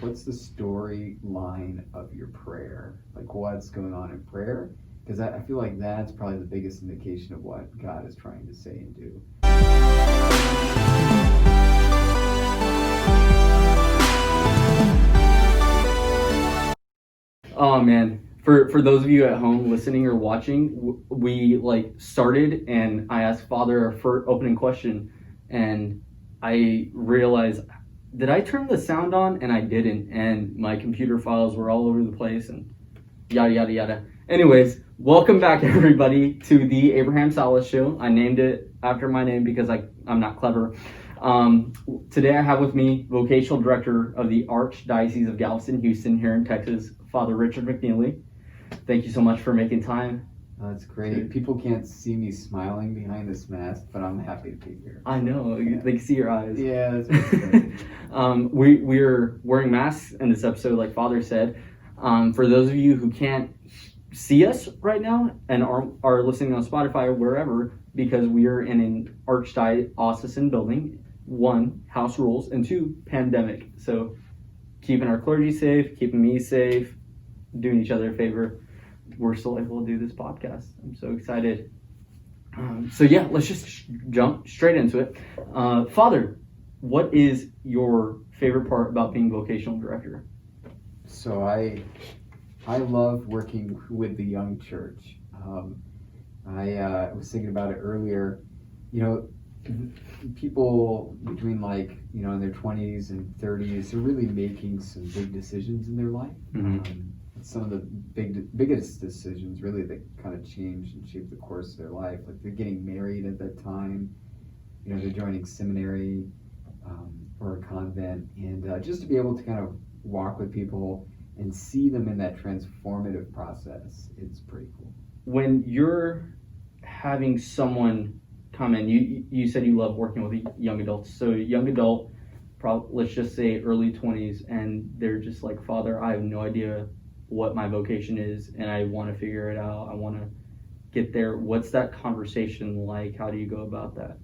What's the storyline of your prayer? Like, what's going on in prayer? Because I feel like that's probably the biggest indication of what God is trying to say and do. Oh man, for those of you at home listening or watching, we started and I asked Father for opening question, and I realized, did I turn the sound on? And I didn't, and my computer files were all over the place and yada yada yada. Anyways, welcome back everybody to the Abraham Salas Show. I named it after my name because I'm not clever. Today I have with me Vocational Director of the Archdiocese of Galveston, Houston, here in Texas, Father Richard McNeillie. Thank you so much for making time. That's great. People can't see me smiling behind this mask, but I'm happy to be here. I know, yeah. They can see your eyes. Yeah, that's great. We're wearing masks in this episode, like Father said. For those of you who can't see us right now and are listening on Spotify or wherever, because we are in an archdiocesan building, 1, house rules, and 2, pandemic. So keeping our clergy safe, keeping me safe, doing each other a favor. We're still able to do this podcast. I'm so excited. So yeah, let's just jump straight into it. Father, what is your favorite part about being vocational director? So I love working with the young church. I was thinking about it earlier. You know, people between in their 20s and 30s are really making some big decisions in their life. Mm-hmm. Some of the biggest decisions really that kind of change and shape the course of their life. Like they're getting married at that time. You know, they're joining seminary or a convent, and just to be able to kind of walk with people and see them in that transformative process, it's pretty cool. When you're having someone come in, you said you love working with young adults. So young adult, let's just say early 20s, and they're just like, Father, I have no idea what my vocation is, and I want to figure it out. I want to get there. What's that conversation like? How do you go about that?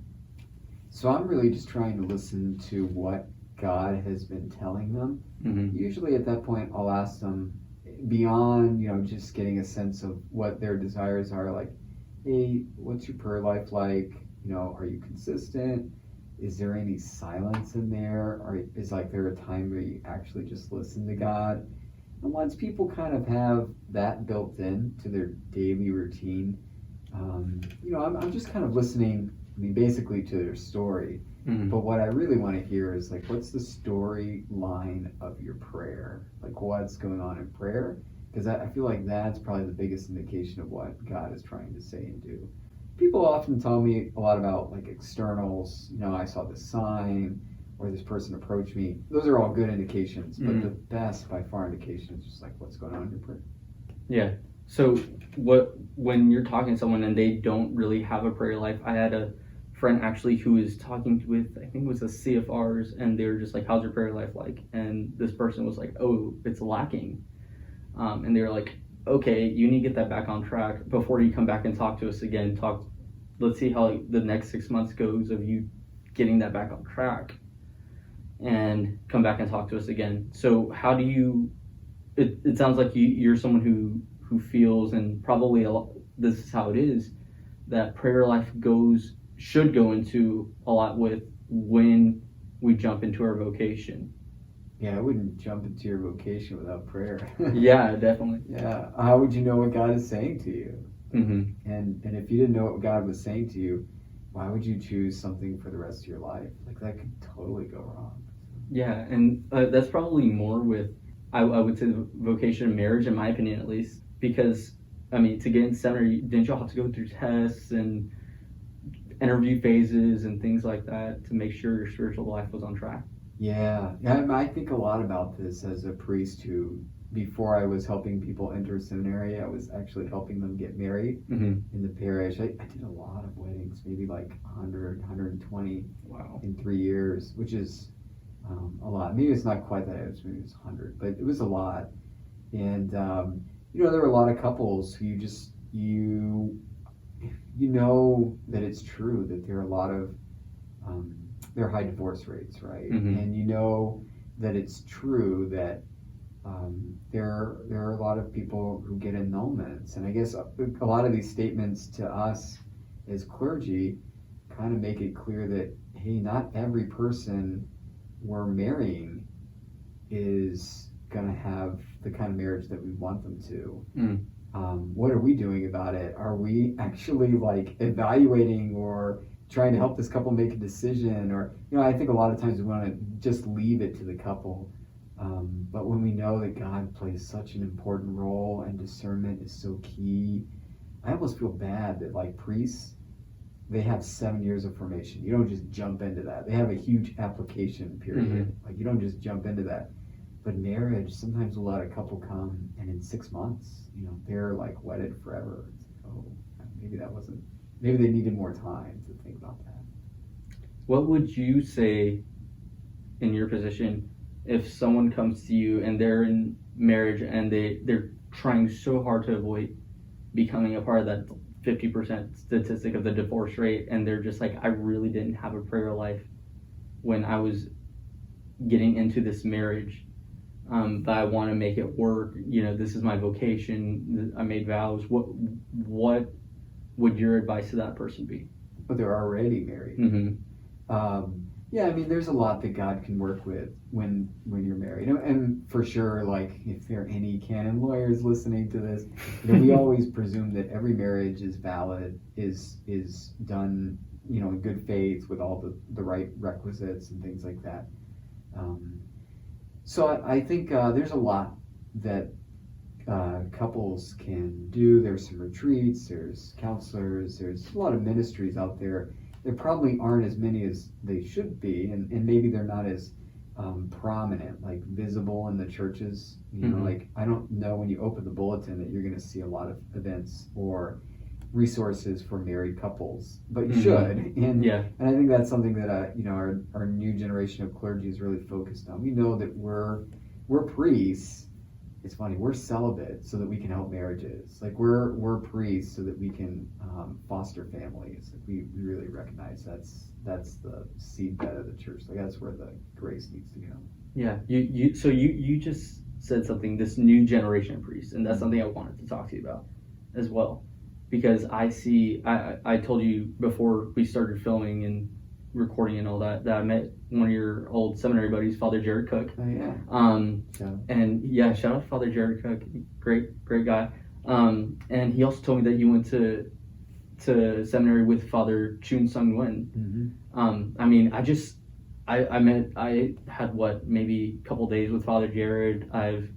So I'm really just trying to listen to what God has been telling them. Mm-hmm. Usually at that point, I'll ask them beyond, just getting a sense of what their desires are. Like, hey, what's your prayer life like? Are you consistent? Is there any silence in there? Or is there a time where you actually just listen to God? And once people kind of have that built in to their daily routine, I'm just kind of listening, basically to their story. Mm-hmm. But what I really want to hear is what's the storyline of your prayer? Like, what's going on in prayer? Because I feel like that's probably the biggest indication of what God is trying to say and do. People often tell me a lot about externals. I saw this sign, or this person approached me. Those are all good indications, but the best by far indication is just what's going on in your prayer. Yeah. So when you're talking to someone and they don't really have a prayer life, I had a friend actually who was talking with, I think it was the CFRs, and they were just like, how's your prayer life like? And this person was like, oh, it's lacking. And they were like, okay, you need to get that back on track before you come back and talk to us again. Let's see how the next 6 months goes of you getting that back on track, and come back and talk to us again. So how do you, it sounds like you're someone who feels, and probably this is how it is, that prayer life should go into a lot with when we jump into our vocation. Yeah, I wouldn't jump into your vocation without prayer. Yeah, definitely. Yeah, how would you know what God is saying to you? Mm-hmm. And if you didn't know what God was saying to you, why would you choose something for the rest of your life? That could totally go wrong. Yeah, and that's probably more with, I would say, the vocation of marriage, in my opinion at least, because, to get in seminary, didn't y'all have to go through tests and interview phases and things like that to make sure your spiritual life was on track? Yeah, I think a lot about this as a priest who, before I was helping people enter seminary, I was actually helping them get married in the parish. I did a lot of weddings, maybe 100, 120 wow. in 3 years, which is a lot. Maybe it's not quite that, maybe it's 100, but it was a lot. And, there were a lot of couples who you know that it's true that there are a lot of, there are high divorce rates, right? Mm-hmm. And that it's true that there are a lot of people who get annulments, and I guess a lot of these statements to us as clergy kind of make it clear that, hey, not every person we're marrying is going to have the kind of marriage that we want them to. What are we doing about it? Are we actually like evaluating or trying to help this couple make a decision? Or, I think a lot of times we want to just leave it to the couple. But when we know that God plays such an important role and discernment is so key, I almost feel bad that like priests, they have 7 years of formation. You don't just jump into that. They have a huge application period. Like you don't just jump into that. But marriage, sometimes we'll let a couple come and in 6 months, they're like wedded forever. It's like, oh, maybe they needed more time to think about that. What would you say in your position if someone comes to you and they're in marriage and they're trying so hard to avoid becoming a part of that 50% statistic of the divorce rate, and they're just like, I really didn't have a prayer life when I was getting into this marriage, but I want to make it work. This is my vocation. I made vows. What would your advice to that person be? But they're already married. Yeah, I mean, there's a lot that God can work with when you're married, and for sure, like if there are any canon lawyers listening to this, we always presume that every marriage is valid, is done, in good faith with all the right requisites and things like that. So I think there's a lot that couples can do. There's some retreats, there's counselors, there's a lot of ministries out there. There probably aren't as many as they should be, and maybe they're not as prominent, like visible in the churches. Like I don't know when you open the bulletin that you're going to see a lot of events or resources for married couples, but you should. And I think that's something that our new generation of clergy is really focused on. We know that we're priests. It's funny, we're celibate so that we can help marriages. Like we're priests so that we can foster families. Like we really recognize that's the seedbed of the church. Like that's where the grace needs to go. Yeah, you just said something, this new generation of priests, and that's something I wanted to talk to you about as well, because I told you before we started filming and recording and all that I met one of your old seminary buddies, Father Jared Cook. Oh yeah. And yeah, shout out to Father Jared Cook, great guy. And he also told me that you went to seminary with Father Chun Sung Nguyen. I mean, I had maybe a couple days with Father Jared. I've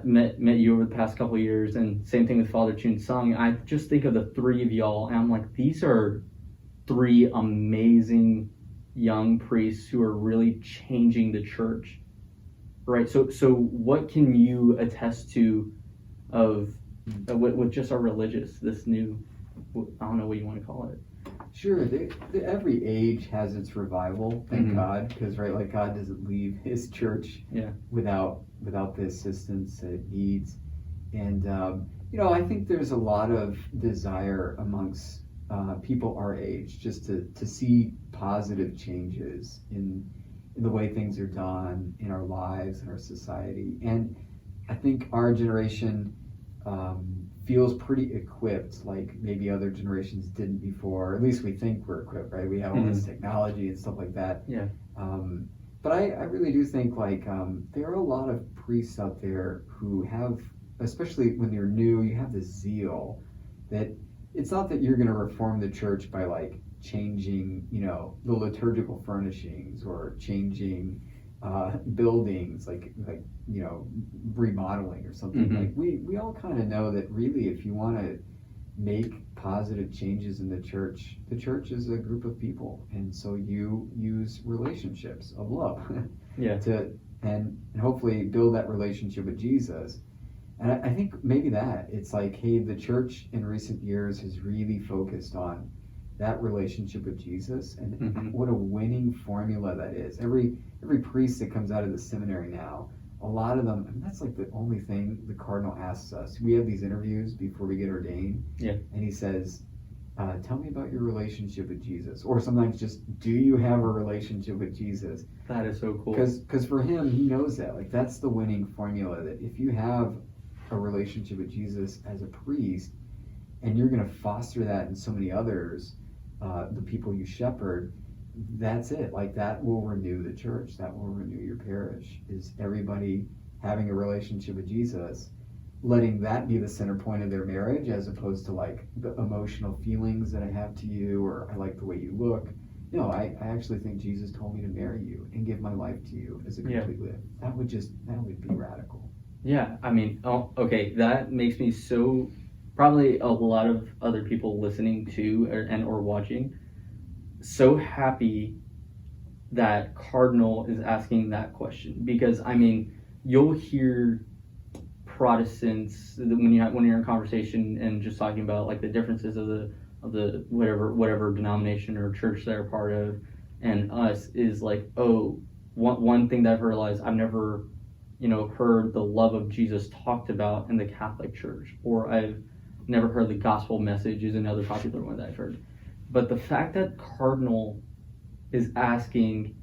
met you over the past couple of years, and same thing with Father Chun Sung. I just think of the three of y'all, and I'm like, these are three amazing young priests who are really changing the church, right? So what can you attest to of with just our religious, this new, I don't know what you want to call it. Sure, every age has its revival, thank God, because like God doesn't leave his church without the assistance that it needs. And I think there's a lot of desire amongst people our age just to see positive changes in the way things are done in our lives and our society. And I think our generation feels pretty equipped, like maybe other generations didn't before. Or at least we think we're equipped, right? We have all this technology and stuff like that. Yeah. But I really do think there are a lot of priests out there who have, especially when you're new, you have this zeal that it's not that you're going to reform the church by changing, the liturgical furnishings or changing buildings, remodeling or something. We all kind of know that really, if you want to make positive changes in the church is a group of people, and so you use relationships of love and hopefully build that relationship with Jesus. And I think maybe it's hey, the church in recent years has really focused on that relationship with Jesus, and what a winning formula that is. Every priest that comes out of the seminary now, a lot of them, that's the only thing the cardinal asks us. We have these interviews before we get ordained, and he says, tell me about your relationship with Jesus. Or sometimes just, do you have a relationship with Jesus? That is so cool. Because for him, he knows that. Like, that's the winning formula, that if you have a relationship with Jesus as a priest, and you're going to foster that in so many others, the people you shepherd, that's it. Like, that will renew the church. That will renew your parish, is everybody having a relationship with Jesus, letting that be the center point of their marriage, as opposed to like the emotional feelings that I have to you, or I like the way you look. No, I actually think Jesus told me to marry you and give my life to you as a complete life. That would be radical. Yeah, I mean, okay, that makes me so, probably a lot of other people listening to or watching, so happy that Cardinal is asking that question, because I mean, you'll hear Protestants when you're in conversation and just talking about like the differences of the whatever denomination or church they're part of, and us is like, oh, one thing that I've realized, I've never heard the love of Jesus talked about in the Catholic Church, or I've never heard the gospel message is another popular one that I've heard. But the fact that Cardinal is asking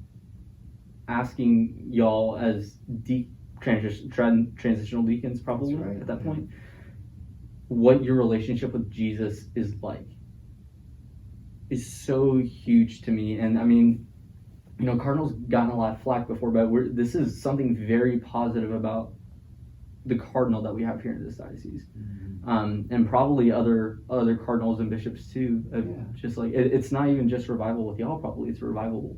y'all as transitional deacons, probably right, at that point, what your relationship with Jesus is like, is so huge to me. And I mean, Cardinal's gotten a lot of flack before, but this is something very positive about the Cardinal that we have here in this diocese, and probably other cardinals and bishops too. Just like it's not even just revival with y'all, probably it's revival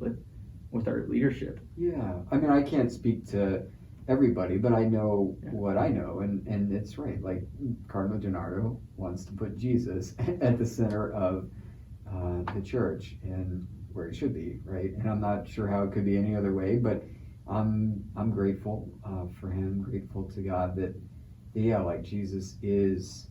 with our leadership. Yeah, I mean, I can't speak to everybody, but I know what I know, and it's right. Like, Cardinal Gennaro wants to put Jesus at the center of the church and where he should be, right? And I'm not sure how it could be any other way, but I'm grateful for him, grateful to God that, like, Jesus is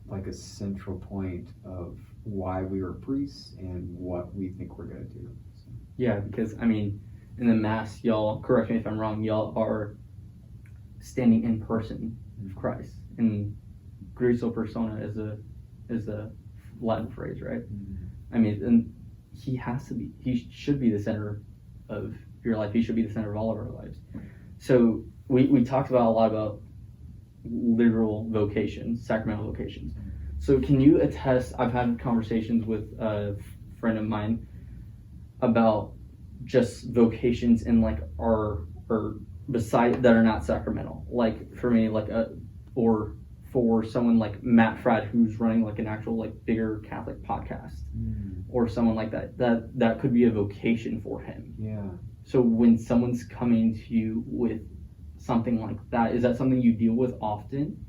like a central point of why we are priests and what we think we're going to do. So. Yeah, because I mean, in the Mass, y'all, correct me if I'm wrong, y'all are standing in person with Christ. And Griso persona is a Latin phrase, right? I mean, and he should be the center of your life. He should be the center of all of our lives. So we talked about a lot about literal vocations, sacramental vocations. So can you attest, I've had conversations with a friend of mine about just vocations in like or beside that are not sacramental. Like for me, like or for someone like Matt Fradd, who's running like an actual like bigger Catholic podcast, or someone like that could be a vocation for him. Yeah. So when someone's coming to you with something like that, is that something you deal with often?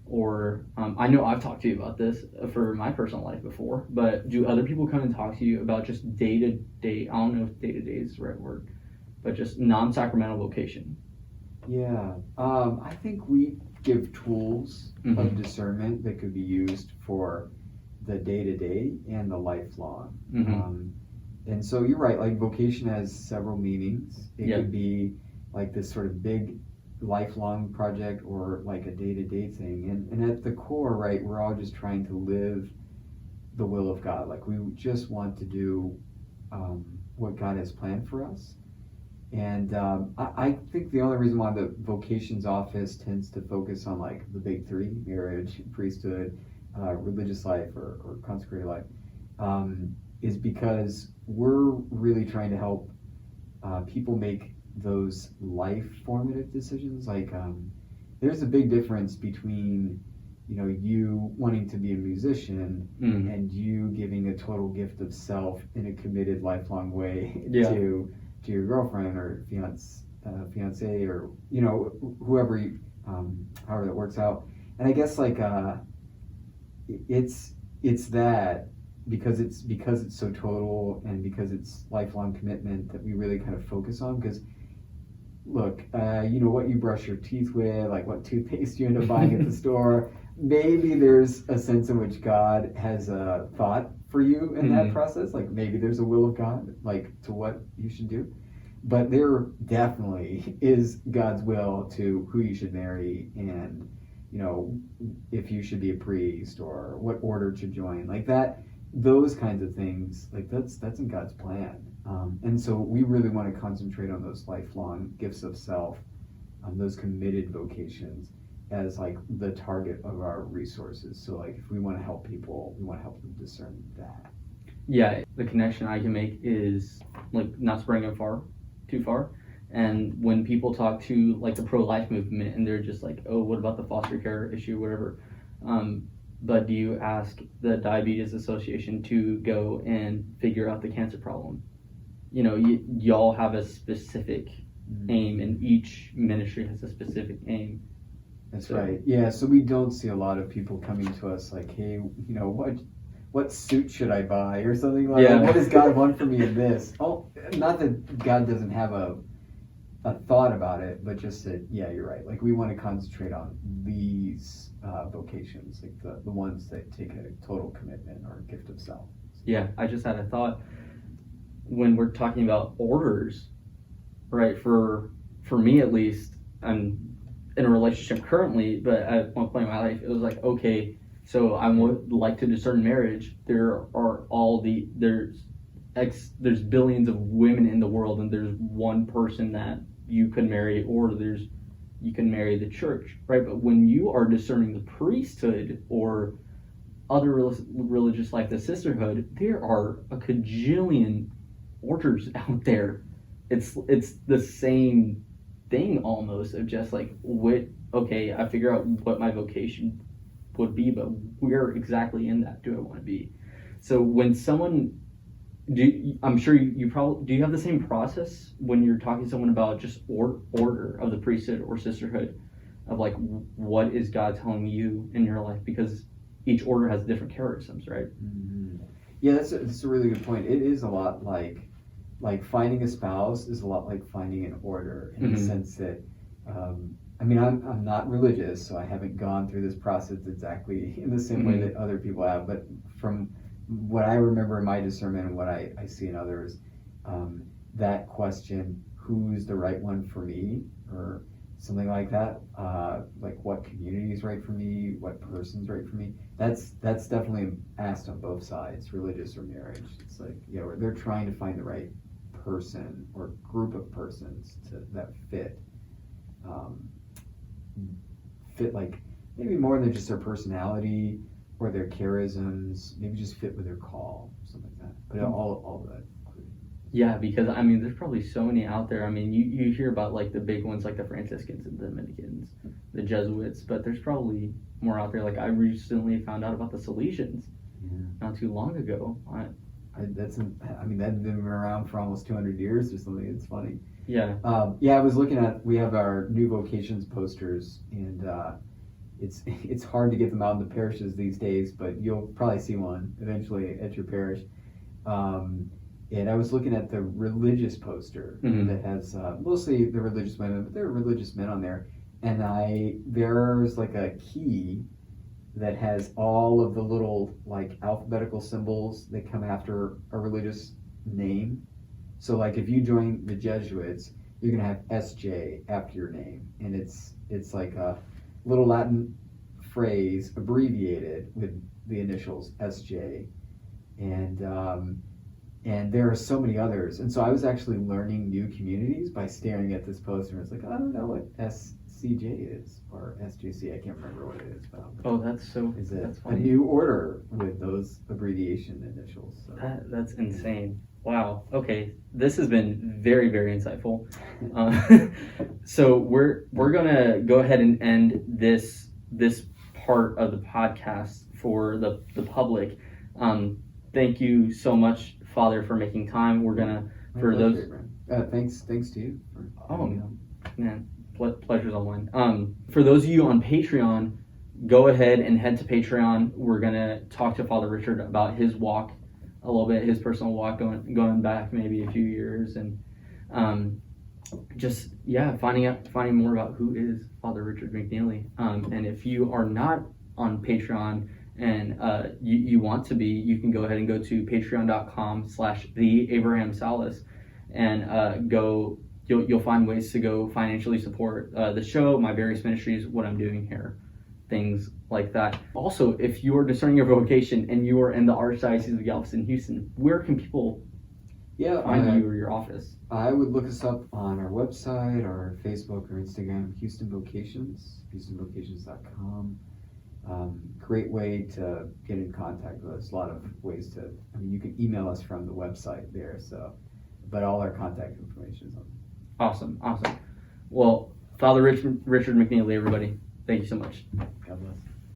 Or I know I've talked to you about this for my personal life before, but do other people come and talk to you about just day-to-day, I don't know if day-to-day is the right word, but just non-sacramental vocation? Yeah, I think we give tools of discernment that could be used for the day-to-day and the lifelong. And so you're right, like vocation has several meanings. It could be like this sort of big lifelong project, or like a day-to-day thing, and at the core, right, we're all just trying to live the will of God. Like, we just want to do what God has planned for us. And I think the only reason why the vocations office tends to focus on like the big three, marriage, priesthood, religious life, or consecrated life, is because we're really trying to help people make those life formative decisions. Like, there's a big difference between you wanting to be a musician and you giving a total gift of self in a committed lifelong way to your girlfriend or fiance or whoever however that works out. And I guess like it's that because it's so total, and because it's lifelong commitment, that we really kind of focus on. Because look, what you brush your teeth with, like what toothpaste you end up buying at the store, maybe there's a sense in which God has a thought for you in that process. Like, maybe there's a will of God, like, to what you should do. But there definitely is God's will to who you should marry, and if you should be a priest or what order to join, like that, those kinds of things, like that's in God's plan. And so we really want to concentrate on those lifelong gifts of self, those committed vocations as like the target of our resources. So like if we want to help people, we want to help them discern that. Yeah, the connection I can make is like not to bring it too far. And when people talk to like the pro-life movement and they're just like, oh, what about the foster care issue, whatever. But do you ask the Diabetes Association to go and figure out the cancer problem? Y'all have a specific aim, and each ministry has a specific aim. That's right. Yeah, so we don't see a lot of people coming to us like, hey, what suit should I buy or something like that. What does God want from me in this? Oh, not that God doesn't have a thought about it, but just that, yeah, you're right. Like we want to concentrate on these vocations, like the ones that take a total commitment or gift of self. Yeah, I just had a thought when we're talking about orders, right? For me at least, I'm in a relationship currently, but at one point in my life, it was like, okay, so I would like to discern marriage. There's billions of women in the world, and there's one person that you could marry, or you can marry the church, right? But when you are discerning the priesthood or other religious like the sisterhood, there are a cajillion orders out there. It's the same thing almost of just like, I figure out what my vocation would be, but where exactly in that do I want to be? So when someone, I'm sure you probably, do you have the same process when you're talking to someone about just order of the priesthood or sisterhood, of like, what is God telling you in your life? Because each order has different charisms, right? Mm-hmm. Yeah, that's a really good point. It is a lot like finding a spouse is a lot like finding an order in the sense that, I'm not religious, so I haven't gone through this process exactly in the same way that other people have, but from what I remember in my discernment and what I see in others, that question, who's the right one for me, or something like that, like what community is right for me, what person's right for me, that's definitely asked on both sides, religious or marriage. It's like, they're trying to find the right person or group of persons that fit like maybe more than just their personality or their charisms, maybe just fit with their call, something like that. But all of that. Yeah, because there's probably so many out there. You hear about like the big ones like the Franciscans and the Dominicans, the Jesuits, but there's probably more out there. Like I recently found out about the Salesians not too long ago. That's been around for almost 200 years or something. It's funny. Yeah. I was looking at, we have our new Vocations posters, and it's hard to get them out in the parishes these days, but you'll probably see one eventually at your parish. And I was looking at the religious poster that has mostly the religious women, but there are religious men on there. And there's like a key that has all of the little like alphabetical symbols that come after a religious name. So like if you join the Jesuits, you're gonna have SJ after your name, and it's like a little Latin phrase abbreviated with the initials SJ, and there are so many others. And so I was actually learning new communities by staring at this poster. It's like, I don't know what SCJ is or SJC. I can't remember what it is. But that's a new order with those abbreviation initials. So. That's insane. Wow. Okay. This has been very, very insightful. So we're gonna go ahead and end this part of the podcast for the public. Thank you so much, Father, for making time. We're gonna thanks to you. Pleasure's all mine. For those of you on Patreon, go ahead and head to Patreon. We're gonna talk to Father Richard about his walk a little bit, his personal walk going back maybe a few years, and finding more about who is Father Richard McNeillie. And if you are not on Patreon and you want to be, you can go ahead and go to patreon.com/theabrahamsalas and you'll find ways to go financially support the show, my various ministries, what I'm doing here. things like that. Also, if you are discerning your vocation and you are in the Archdiocese of Galveston, Houston, where can people find you or your office? I would look us up on our website or Facebook or Instagram, Houston Vocations, HoustonVocations.com. Great way to get in contact with us. A lot of ways to, you can email us from the website there, but all our contact information is on there. Awesome. Well, Father Richard McNeillie, everybody, thank you so much. God bless.